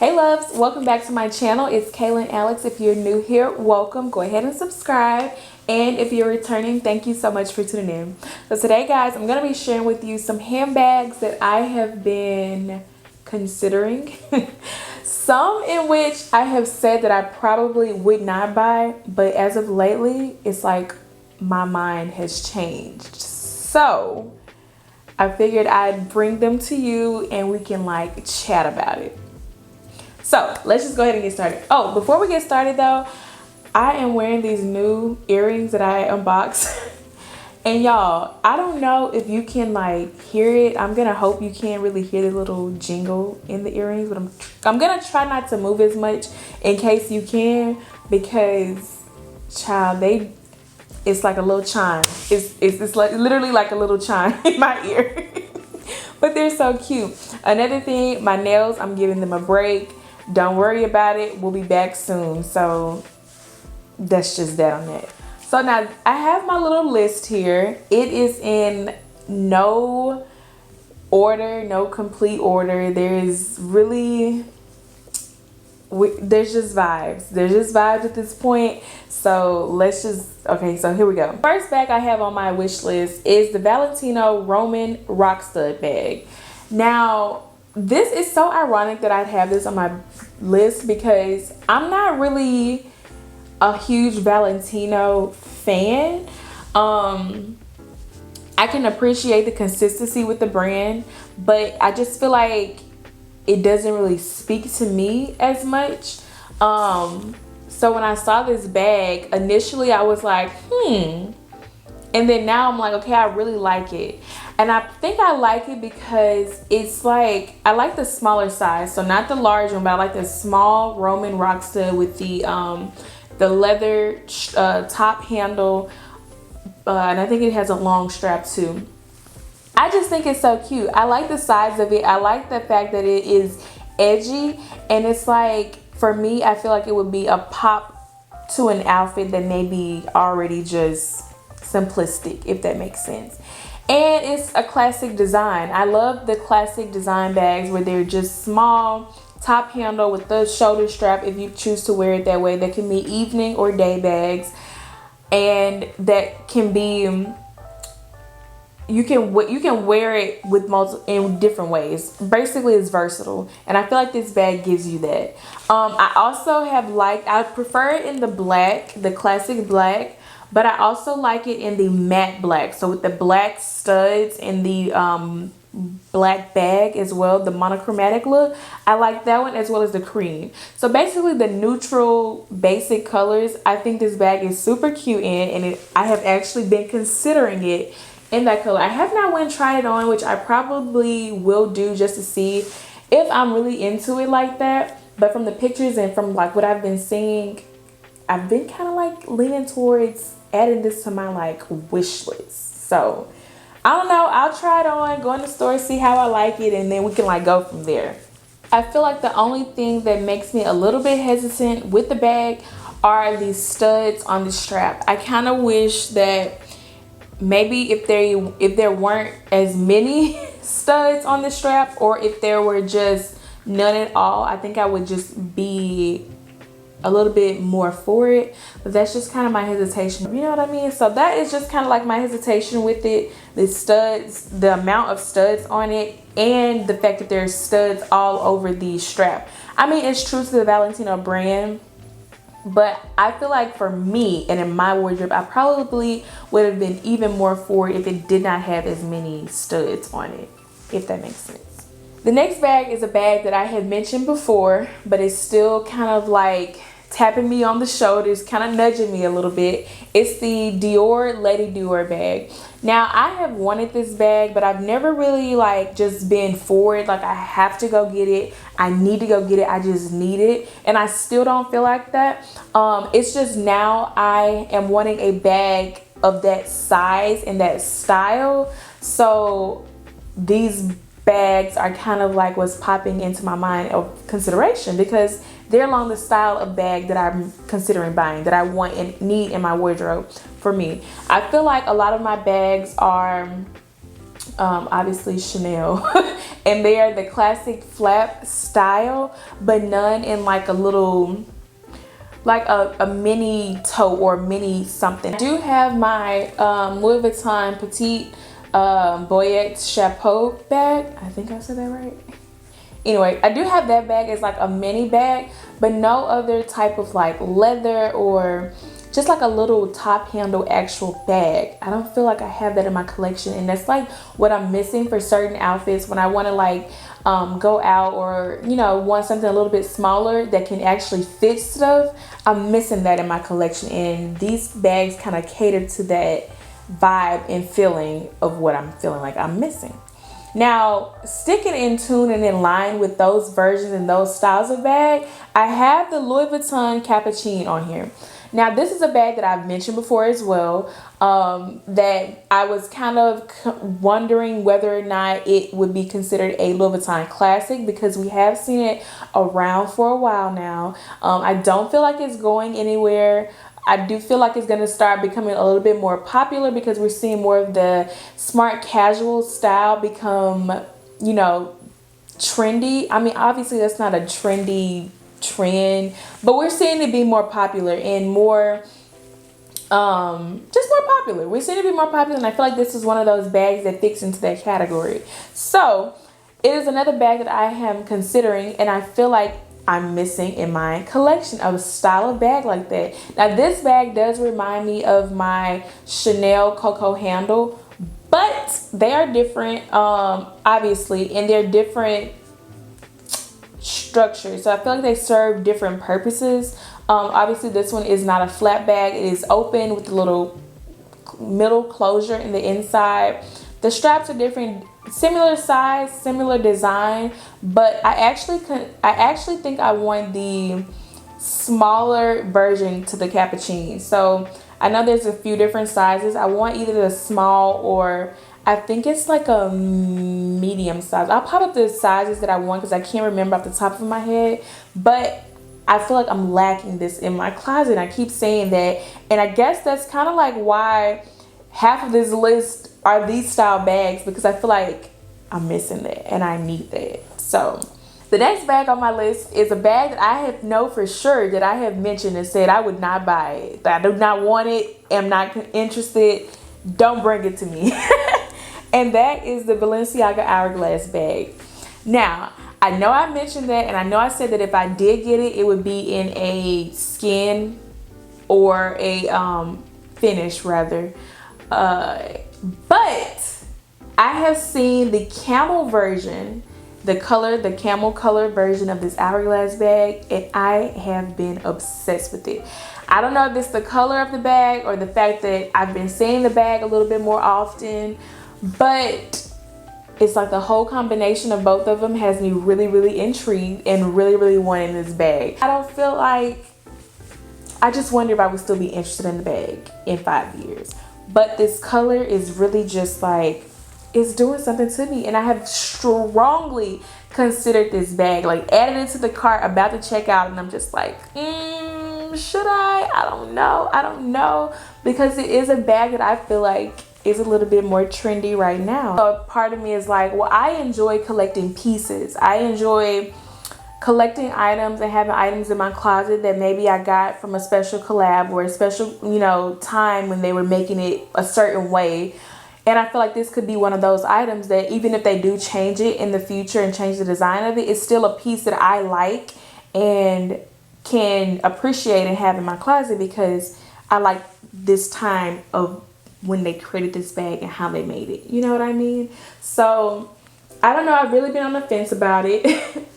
Hey loves, welcome back to my channel. It's Kaylan Alex. If you're new here, welcome. Go ahead and subscribe. And if you're returning, thank you so much for tuning in. So today, guys, I'm going to be sharing with you some handbags that I have been considering. Some in which I have said that I probably would not buy, but as of lately, it's like my mind has changed. So I figured I'd bring them to you and we can like chat about it. So let's just go ahead and get started. Oh, before we get started though, I am wearing these new earrings that I unboxed. And y'all, I don't know if you can like hear it. I'm gonna hope you can't really hear the little jingle in the earrings, but I'm gonna try not to move as much in case you can, because child, it's like a little chime. It's like literally like a little chime in my ear. But they're so cute. Another thing, my nails, I'm giving them a break. Don't worry about it. We'll be back soon. So that's just that on that. So now I have my little list here. It is in no order, no complete order. There's just vibes. There's just vibes at this point. So okay, so here we go. First bag I have on my wish list is the Valentino Roman rockstud bag. Now, this is so ironic that I'd have this on my list because I'm not really a huge Valentino fan. I can appreciate the consistency with the brand, but I just feel like it doesn't really speak to me as much. So when I saw this bag, initially I was like, and then now I'm like, okay, I really like it. And I think I like it because it's like, I like the smaller size. So not the large one, but I like the small Roman rockstud with the leather top handle. And I think it has a long strap too. I just think it's so cute. I like the size of it. I like the fact that it is edgy. And it's like, for me, I feel like it would be a pop to an outfit that may be already just simplistic, if that makes sense. And it's a classic design. I love the classic design bags where they're just small, top handle with the shoulder strap if you choose to wear it that way. That can be evening or day bags, and that can be you can wear it with in different ways. Basically, it's versatile, and I feel like this bag gives you that. I also I prefer it in the black, the classic black, but I also like it in the matte black. So with the black studs and the black bag as well, the monochromatic look, I like that one, as well as the cream. So basically the neutral basic colors, I think this bag is super cute in, and I have actually been considering it in that color. I have not went and tried it on, which I probably will do just to see if I'm really into it like that. But from the pictures and from like what I've been seeing, I've been kind of like leaning towards adding this to my like wish list. So I don't know, I'll try it on, go in the store, see how I like it, and then we can like go from there. I feel like the only thing that makes me a little bit hesitant with the bag are these studs on the strap. I kind of wish that maybe if there weren't as many studs on the strap, or if there were just none at all, I think I would just be a little bit more for it. But that's just kind of my hesitation, you know what I mean? So that is just kind of like my hesitation with it. The studs, the amount of studs on it, and the fact that there's studs all over the strap. I mean, it's true to the Valentino brand, but I feel like for me and in my wardrobe, I probably would have been even more for it if it did not have as many studs on it, if that makes sense. The next bag is a bag that I had mentioned before, but it's still kind of like tapping me on the shoulders, kind of nudging me a little bit. It's the Dior Lady Dior bag. Now, I have wanted this bag, but I've never really like just been for it. Like, I have to go get it. I need to go get it. I just need it. And I still don't feel like that. It's just now I am wanting a bag of that size and that style. So these bags are kind of like what's popping into my mind of consideration, because they're along the style of bag that I'm considering buying, that I want and need in my wardrobe for me. I feel like a lot of my bags are obviously Chanel. And they are the classic flap style, but none in like a little, like a mini tote or mini something. I do have my Louis Vuitton Petite Boyette Chapeau bag. I think I said that right. Anyway, I do have that bag as like a mini bag, but no other type of like leather or just like a little top handle actual bag. I don't feel like I have that in my collection, and that's like what I'm missing for certain outfits when I want to like go out, or you know, want something a little bit smaller that can actually fit stuff. I'm missing that in my collection, and these bags kind of cater to that vibe and feeling of what I'm feeling like I'm missing. Now, sticking in tune and in line with those versions and those styles of bag, I have the Louis Vuitton Capucine on here. Now, this is a bag that I've mentioned before as well, that I was kind of wondering whether or not it would be considered a Louis Vuitton classic, because we have seen it around for a while now. I don't feel like it's going anywhere. I do feel like it's going to start becoming a little bit more popular, because we're seeing more of the smart casual style become, you know, trendy. I mean, obviously that's not a trendy trend, but we're seeing it be more popular and more just more popular. We're seeing it be more popular, and I feel like this is one of those bags that fits into that category. So it is another bag that I am considering, and I feel like I'm missing in my collection of a style of bag like that. Now, this bag does remind me of my Chanel Coco handle, but they are different, obviously, and they're different structures. So I feel like they serve different purposes. Obviously, this one is not a flat bag. It is open with a little middle closure in the inside. The straps are different, similar size, similar design, but I actually think I want the smaller version to the Capucine. So I know there's a few different sizes. I want either the small, or I think it's like a medium size. I'll pop up the sizes that I want because I can't remember off the top of my head, but I feel like I'm lacking this in my closet. I keep saying that, and I guess that's kind of like why half of this list are these style bags, because I feel like I'm missing that and I need that. So the next bag on my list is a bag that I know for sure that I have mentioned and said I would not buy it. I do not want it, am not interested, don't bring it to me. And that is the Balenciaga hourglass bag. Now, I know I mentioned that, and I know I said that if I did get it, it would be in a skin or a finish rather. But I have seen the camel version, the camel color version of this hourglass bag, and I have been obsessed with it. I don't know if it's the color of the bag or the fact that I've been seeing the bag a little bit more often, but it's like the whole combination of both of them has me really, really intrigued and really, really wanting this bag. I don't feel like, I just wonder if I would still be interested in the bag in 5 years. But this color is really just like, it's doing something to me, and I have strongly considered this bag, like added it to the cart, about to check out, and I'm just like, should I don't know, because it is a bag that I feel like is a little bit more trendy right now. So part of me is like, well, I enjoy collecting pieces. I enjoy collecting items and having items in my closet that maybe I got from a special collab or a special, you know, time when they were making it a certain way. And I feel like this could be one of those items that even if they do change it in the future and change the design of it, it's still a piece that I like and can appreciate and have in my closet, because I like this time of when they created this bag and how they made it. You know what I mean? So I don't know, I've really been on the fence about it,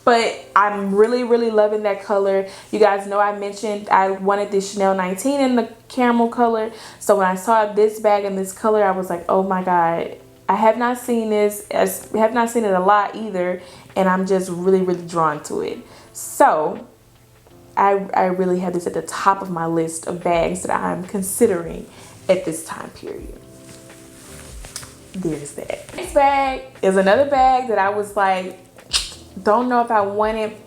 but I'm really, really loving that color. You guys know I mentioned I wanted this Chanel 19 in the caramel color. So when I saw this bag in this color, I was like, oh my God, I have not seen this. I have not seen it a lot either, and I'm just really, really drawn to it. So I really have this at the top of my list of bags that I'm considering at this time period. There's that. This bag is another bag that I was like, don't know if I want it.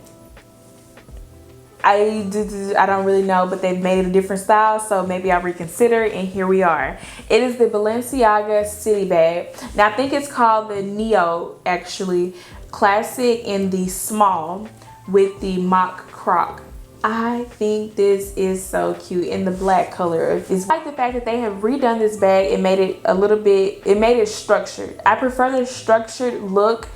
I don't really know, but they've made it a different style, so maybe I'll reconsider, and here we are. It is the Balenciaga City Bag. Now, I think it's called the Neo, actually. Classic in the small with the mock croc. I think this is so cute in the black color. It's like the fact that they have redone this bag and made it a little bit, it made it structured. I prefer the structured look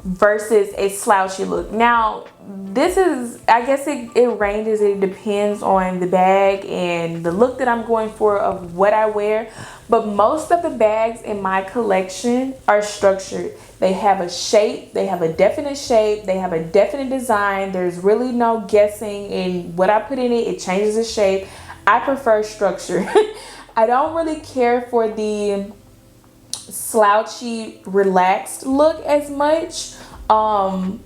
versus a slouchy look. Now, this is, I guess it ranges, it depends on the bag and the look that I'm going for of what I wear. But most of the bags in my collection are structured. They have a shape, they have a definite shape, they have a definite design. There's really no guessing in what I put in it. It changes the shape. I prefer structure. I don't really care for the slouchy, relaxed look as much. But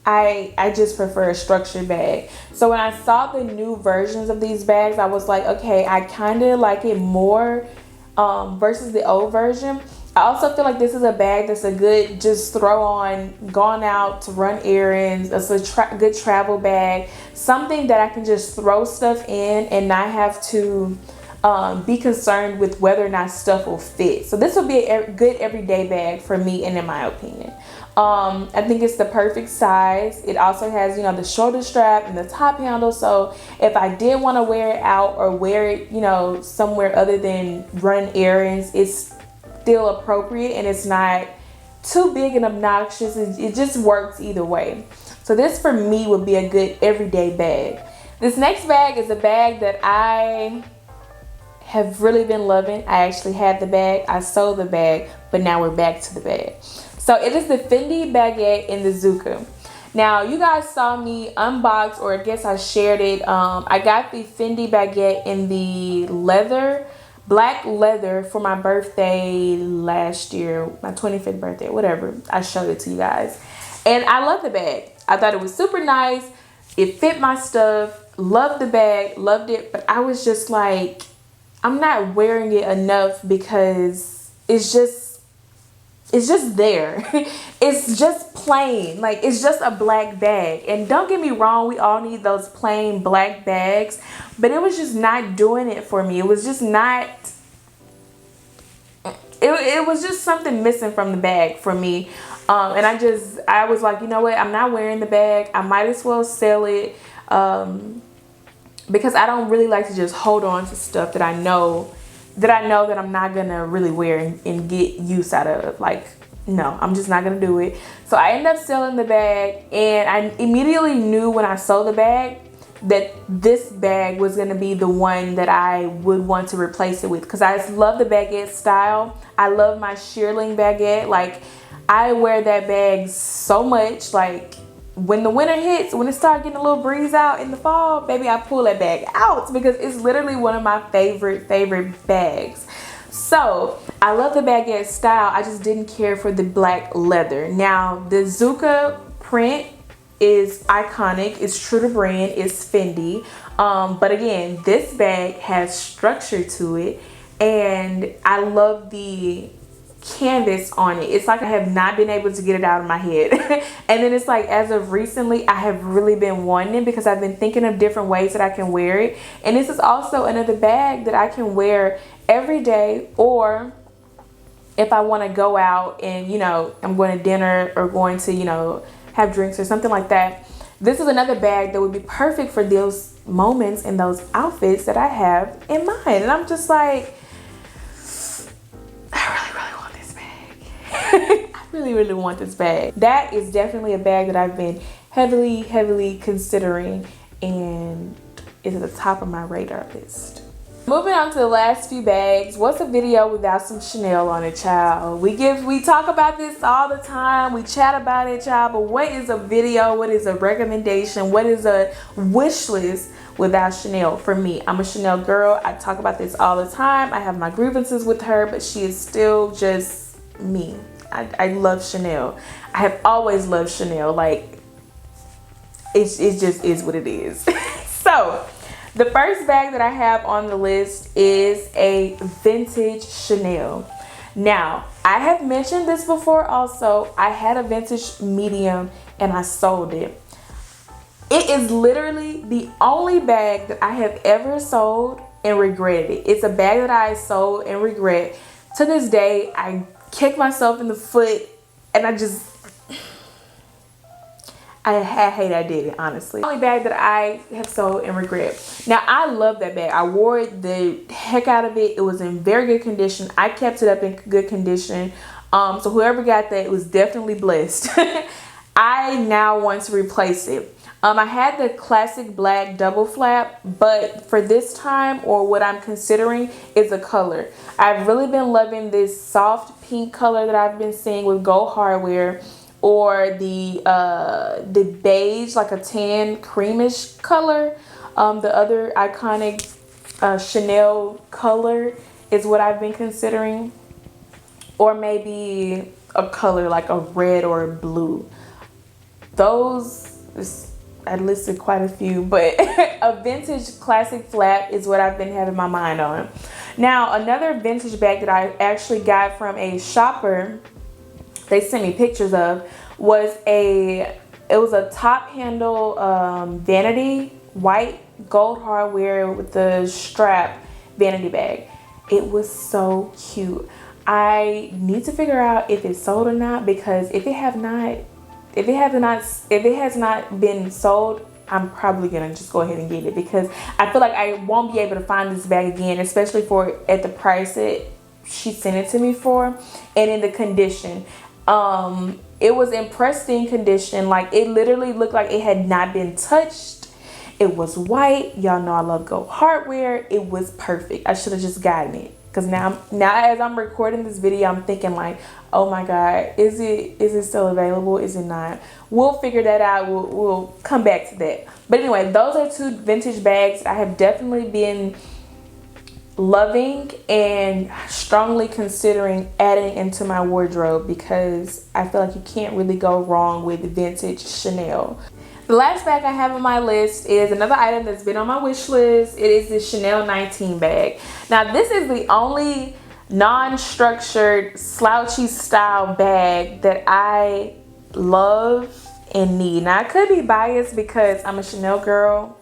I just prefer a structured bag. So when I saw the new versions of these bags, I was like, okay, I kind of like it more versus the old version. I also feel like this is a bag that's a good just throw on, gone out to run errands. It's a good travel bag, something that I can just throw stuff in and not have to be concerned with whether or not stuff will fit. So this will be a good everyday bag for me, and in my opinion. I think it's the perfect size. It also has, you know, the shoulder strap and the top handle. So if I did want to wear it out or wear it, you know, somewhere other than run errands, it's still appropriate and it's not too big and obnoxious. It just works either way. So this for me would be a good everyday bag. This next bag is a bag that I have really been loving. I actually had the bag, I sold the bag, but now we're back to the bag. So it is the Fendi baguette in the Zucca. Now you guys saw me unbox, or I guess I shared it. I got the Fendi baguette in the leather, black leather, for my birthday last year, my 25th birthday, whatever. I showed it to you guys. And I love the bag. I thought it was super nice. It fit my stuff. Loved the bag, loved it. But I was just like, I'm not wearing it enough because it's just there. It's just plain. Like, it's just a black bag. And don't get me wrong, we all need those plain black bags, but it was just not doing it for me. It was just not, it was just something missing from the bag for me. And I was like, you know what, I'm not wearing the bag. I might as well sell it, because I don't really like to just hold on to stuff that I know that I'm not gonna really wear and get use out of. Like, no, I'm just not gonna do it. So I ended up selling the bag, and I immediately knew when I sold the bag that this bag was gonna be the one that I would want to replace it with, because I love the baguette style. I love my shearling baguette. Like, I wear that bag so much. Like, when the winter hits, when it starts getting a little breeze out in the fall, baby, I pull that bag out because it's literally one of my favorite bags. So I love the baguette style. I just didn't care for the black leather. Now the Zucca print is iconic. It's true to brand. It's Fendi. But again, this bag has structure to it, and I love the canvas on it. It's like I have not been able to get it out of my head. And then it's like, as of recently, I have really been wanting it because I've been thinking of different ways that I can wear it. And this is also another bag that I can wear every day, or if I want to go out and, you know, I'm going to dinner or going to, you know, have drinks or something like that. This is another bag that would be perfect for those moments and those outfits that I have in mind. And I'm just like, I really want this bag. That is definitely a bag that I've been heavily considering, and is at the top of my radar list. Moving on to the last few bags. What's a video without some Chanel on it, child? We talk about this all the time. We chat about it, child. But what is a video? What is a recommendation? What is a wish list without Chanel? For me, I'm a Chanel girl. I talk about this all the time. I have my grievances with her, but she is still just me. I love Chanel. I have always loved Chanel. Like, it just is what it is. So the first bag that I have on the list is a vintage Chanel. Now, I have mentioned this before also. I had a vintage medium and I sold it. It is literally the only bag that I have ever sold and regretted it. It's a bag that I sold and regret. To this day, I kick myself in the foot and I hate I did it, honestly. The only bag that I have sold and regret. Now, I love that bag. I wore it the heck out of it. It was in very good condition. I kept it up in good condition. So whoever got that, it was definitely blessed. I now want to replace it. I had the classic black double flap, but for this time, or what I'm considering, is a color. I've really been loving this soft pink color that I've been seeing with gold hardware, or the beige, like a tan creamish color. The other iconic Chanel color is what I've been considering, or maybe a color like a red or a blue. I listed quite a few, but a vintage classic flap is what I've been having my mind on. Now, another vintage bag that I actually got from a shopper, they sent me pictures of, was a top handle vanity, white gold hardware with the strap vanity bag. It was so cute. I need to figure out if it's sold or not, because if it has not been sold, I'm probably gonna just go ahead and get it, because I feel like I won't be able to find this bag again, especially at the price that she sent it to me for, and in the condition. It was in pristine condition. Like, it literally looked like it had not been touched. It was white. Y'all know I love gold hardware. It was perfect. I should have just gotten it. Because now as I'm recording this video, I'm thinking like, oh my God, is it still available? Is it not? We'll figure that out. We'll come back to that. But anyway, those are two vintage bags I have definitely been loving and strongly considering adding into my wardrobe, because I feel like you can't really go wrong with vintage Chanel. The last bag I have on my list is another item that's been on my wish list. It is the Chanel 19 bag. Now, this is the only non-structured slouchy style bag that I love and need. Now, I could be biased because I'm a Chanel girl,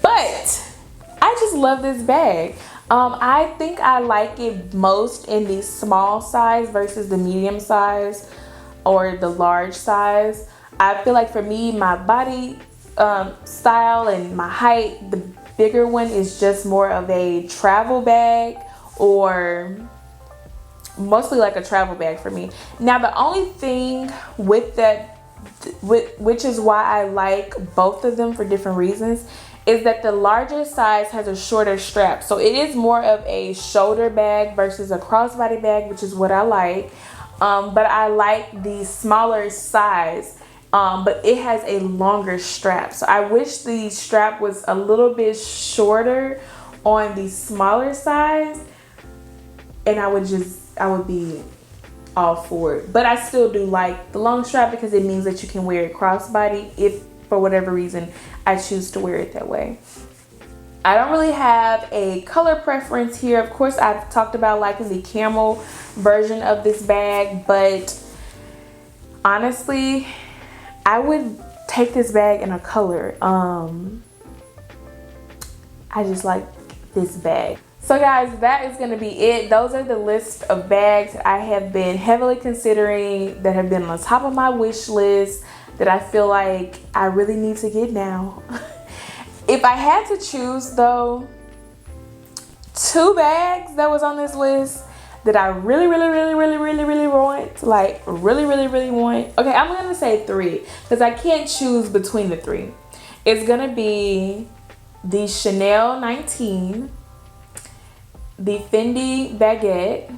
but I just love this bag. I think I like it most in the small size versus the medium size or the large size. I feel like for me, my body style and my height, the bigger one is just more of a travel bag, or mostly like a travel bag for me. Now, the only thing with that, which is why I like both of them for different reasons, is that the larger size has a shorter strap. So it is more of a shoulder bag versus a crossbody bag, which is what I like. But I like the smaller size, but it has a longer strap. So I wish the strap was a little bit shorter on the smaller size, and I would be all for it. But I still do like the long strap, because it means that you can wear it crossbody if for whatever reason I choose to wear it that way. I don't really have a color preference here. Of course, I've talked about liking the camel version of this bag, but honestly, I would take this bag in a color. I just like this bag. So guys, that is going to be it. Those are the list of bags that I have been heavily considering, that have been on the top of my wish list, that I feel like I really need to get now. If I had to choose though, 2 bags that was on this list that I really want, like really want. Okay, I'm gonna say 3, because I can't choose between the 3. It's gonna be the Chanel 19, the Fendi baguette,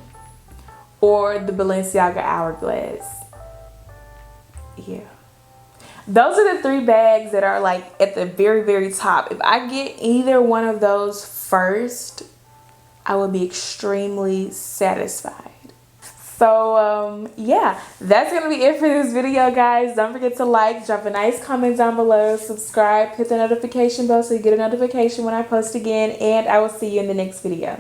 or the Balenciaga hourglass. Yeah. Those are the 3 bags that are like at the very top. If I get either one of those first, I will be extremely satisfied. So yeah, that's gonna be it for this video, guys. Don't forget to like, drop a nice comment down below, subscribe, hit the notification bell so you get a notification when I post again, and I will see you in the next video.